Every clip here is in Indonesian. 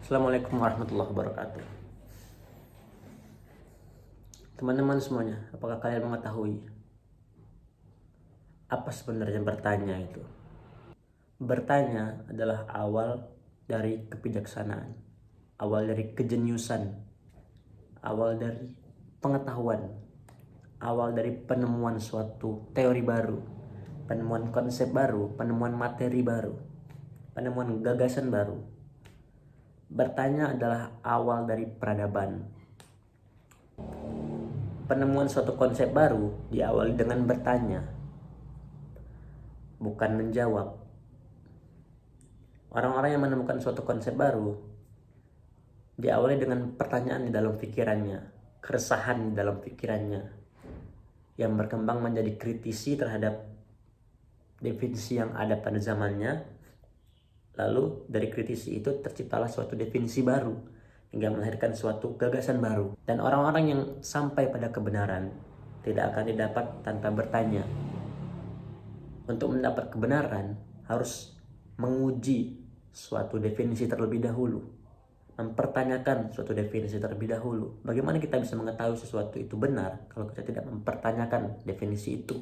Assalamualaikum warahmatullahi wabarakatuh. Teman-teman semuanya, apakah kalian mengetahui apa sebenarnya bertanya itu? Bertanya adalah awal dari kebijaksanaan, awal dari kejeniusan, awal dari pengetahuan, awal dari penemuan suatu teori baru, penemuan konsep baru, penemuan materi baru, penemuan gagasan baru. Bertanya adalah awal dari peradaban. Penemuan suatu konsep baru diawali dengan bertanya, bukan menjawab. Orang-orang yang menemukan suatu konsep baru diawali dengan pertanyaan di dalam pikirannya, keresahan di dalam pikirannya, yang berkembang menjadi kritisi terhadap definisi yang ada pada zamannya. Lalu dari kritisi itu terciptalah suatu definisi baru hingga melahirkan suatu gagasan baru. Dan orang-orang yang sampai pada kebenaran tidak akan didapat tanpa bertanya. Untuk mendapat kebenaran harus menguji suatu definisi terlebih dahulu, mempertanyakan suatu definisi terlebih dahulu. Bagaimana kita bisa mengetahui sesuatu itu benar kalau kita tidak mempertanyakan definisi itu?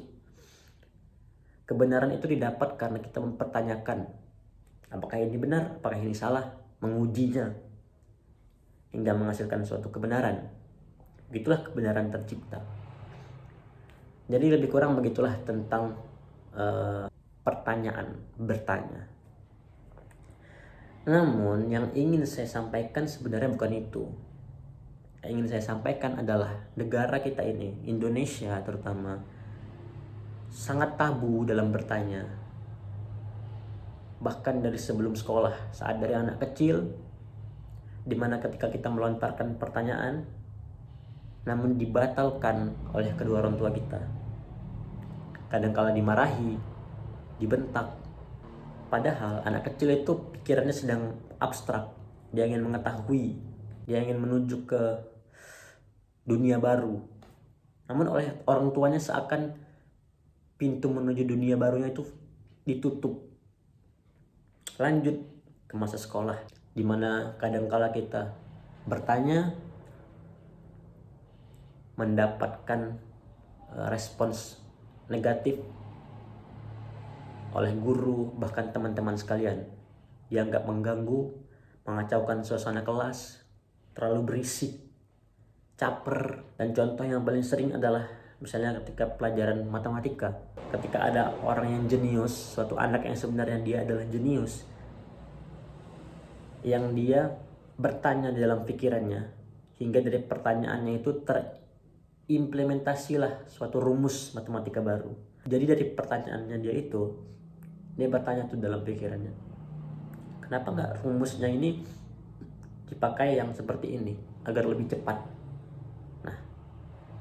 Kebenaran itu didapat karena kita mempertanyakan, apakah ini benar, apakah ini salah, mengujinya hingga menghasilkan suatu kebenaran. Begitulah kebenaran tercipta. Jadi lebih kurang begitulah tentang pertanyaan, bertanya. Namun yang ingin saya sampaikan sebenarnya bukan itu. Yang ingin saya sampaikan adalah negara kita ini, Indonesia terutama, sangat tabu dalam bertanya. Bahkan dari sebelum sekolah, saat dari anak kecil, dimana ketika kita melontarkan pertanyaan namun dibatalkan oleh kedua orang tua kita, kadangkala dimarahi, dibentak. Padahal anak kecil itu pikirannya sedang abstrak. Dia ingin mengetahui, dia ingin menuju ke dunia baru. Namun oleh orang tuanya seakan pintu menuju dunia barunya itu ditutup. Lanjut ke masa sekolah, dimana kadangkala kita bertanya, mendapatkan respons negatif oleh guru, bahkan teman-teman sekalian. Dianggap mengganggu, mengacaukan suasana kelas, terlalu berisik, caper. Dan contoh yang paling sering adalah misalnya ketika pelajaran matematika, ketika ada orang yang jenius, suatu anak yang sebenarnya dia adalah jenius, yang dia bertanya di dalam pikirannya, hingga dari pertanyaannya itu terimplementasilah suatu rumus matematika baru. Jadi dari pertanyaannya dia bertanya tuh dalam pikirannya, kenapa nggak rumusnya ini dipakai yang seperti ini agar lebih cepat. Nah,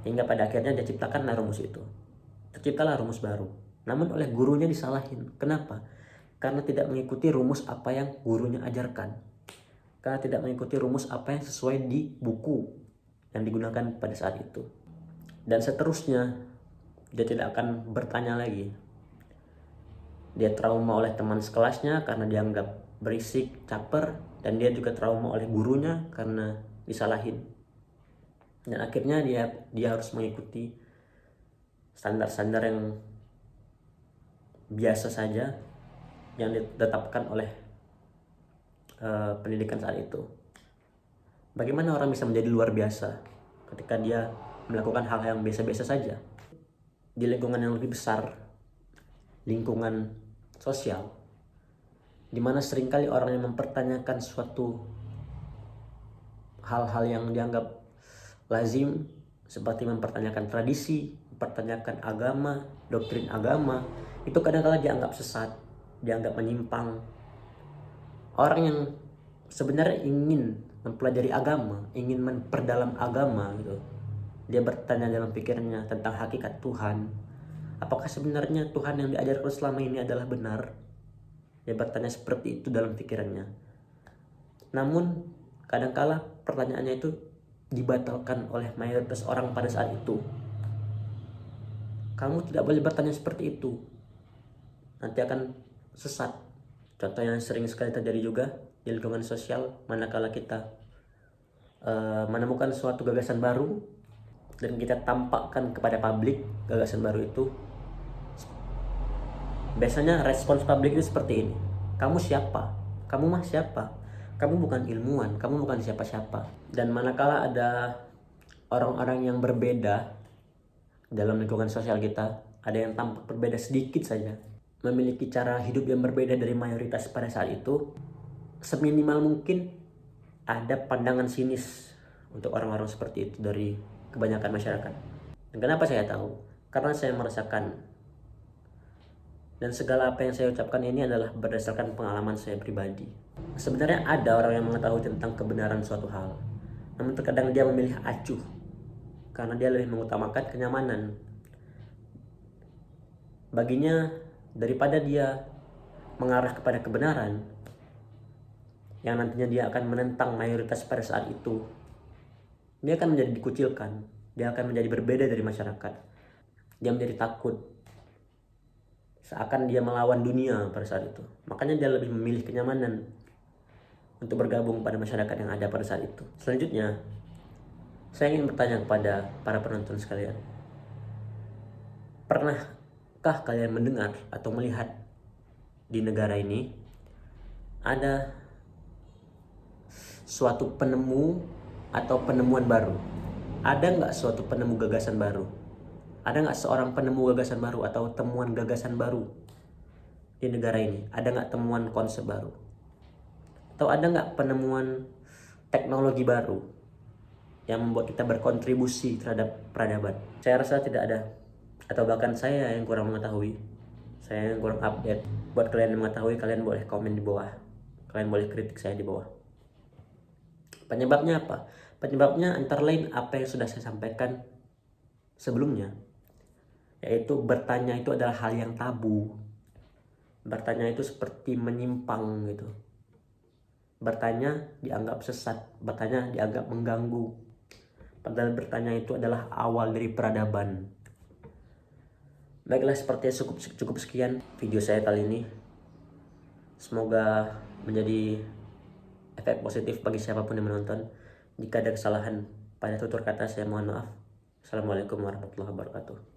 hingga pada akhirnya dia ciptakanlah rumus itu, terciptalah rumus baru. Namun oleh gurunya disalahin. Kenapa? Karena tidak mengikuti rumus apa yang gurunya ajarkan, karena tidak mengikuti rumus apa yang sesuai di buku yang digunakan pada saat itu. Dan seterusnya, dia tidak akan bertanya lagi. Dia trauma oleh teman sekelasnya karena dianggap berisik, caper, dan dia juga trauma oleh gurunya karena disalahin. Dan akhirnya dia harus mengikuti standar-standar yang biasa saja yang ditetapkan oleh pendidikan saat itu. Bagaimana orang bisa menjadi luar biasa ketika dia melakukan hal yang biasa-biasa saja di lingkungan yang lebih besar, lingkungan sosial, di mana seringkali orang yang mempertanyakan suatu hal-hal yang dianggap lazim, seperti mempertanyakan tradisi, mempertanyakan agama, doktrin agama, itu kadang-kala dianggap sesat, dianggap menyimpang. Orang yang sebenarnya ingin mempelajari agama, ingin memperdalam agama gitu, dia bertanya dalam pikirannya tentang hakikat Tuhan. Apakah sebenarnya Tuhan yang diajarkan selama ini adalah benar? Dia bertanya seperti itu dalam pikirannya. Namun kadangkala pertanyaannya itu dibatalkan oleh mayoritas orang pada saat itu. Kamu tidak boleh bertanya seperti itu, nanti akan sesat. Contoh yang sering sekali terjadi juga, di lingkungan sosial manakala kita menemukan suatu gagasan baru dan kita tampakkan kepada publik gagasan baru itu. Biasanya respons publik itu seperti ini. Kamu siapa? Kamu mah siapa? Kamu bukan ilmuwan, kamu bukan siapa-siapa. Dan manakala ada orang-orang yang berbeda dalam lingkungan sosial kita, ada yang tampak berbeda sedikit saja, memiliki cara hidup yang berbeda dari mayoritas pada saat itu, seminimal mungkin ada pandangan sinis untuk orang-orang seperti itu dari kebanyakan masyarakat. Dan kenapa saya tahu? Karena saya merasakan. Dan segala apa yang saya ucapkan ini adalah berdasarkan pengalaman saya pribadi. Sebenarnya ada orang yang mengetahui tentang kebenaran suatu hal, namun terkadang dia memilih acuh karena dia lebih mengutamakan kenyamanan. Baginya, daripada dia mengarah kepada kebenaran yang nantinya dia akan menentang mayoritas pada saat itu, dia akan menjadi dikucilkan, dia akan menjadi berbeda dari masyarakat, dia menjadi takut, seakan dia melawan dunia pada saat itu. Makanya dia lebih memilih kenyamanan untuk bergabung pada masyarakat yang ada pada saat itu. Selanjutnya, saya ingin bertanya kepada para penonton sekalian. Pernahkah kalian mendengar atau melihat di negara ini ada suatu penemu atau penemuan baru? Ada nggak suatu penemu gagasan baru? Ada nggak seorang penemu gagasan baru atau temuan gagasan baru di negara ini? Ada nggak temuan konsep baru? Atau ada nggak penemuan teknologi baru yang membuat kita berkontribusi terhadap peradaban? Saya rasa tidak ada. Atau bahkan saya yang kurang mengetahui. Saya yang kurang update. Buat kalian yang mengetahui, kalian boleh komen di bawah. Kalian boleh kritik saya di bawah. Penyebabnya apa? Penyebabnya antara lain apa yang sudah saya sampaikan sebelumnya. Yaitu bertanya itu adalah hal yang tabu. Bertanya itu seperti menyimpang gitu. Bertanya dianggap sesat, bertanya dianggap mengganggu. Padahal bertanya itu adalah awal dari peradaban. Baiklah, sepertinya cukup sekian video saya kali ini. Semoga menjadi efek positif bagi siapapun yang menonton. Jika ada kesalahan pada tutur kata, saya mohon maaf. Assalamualaikum warahmatullahi wabarakatuh.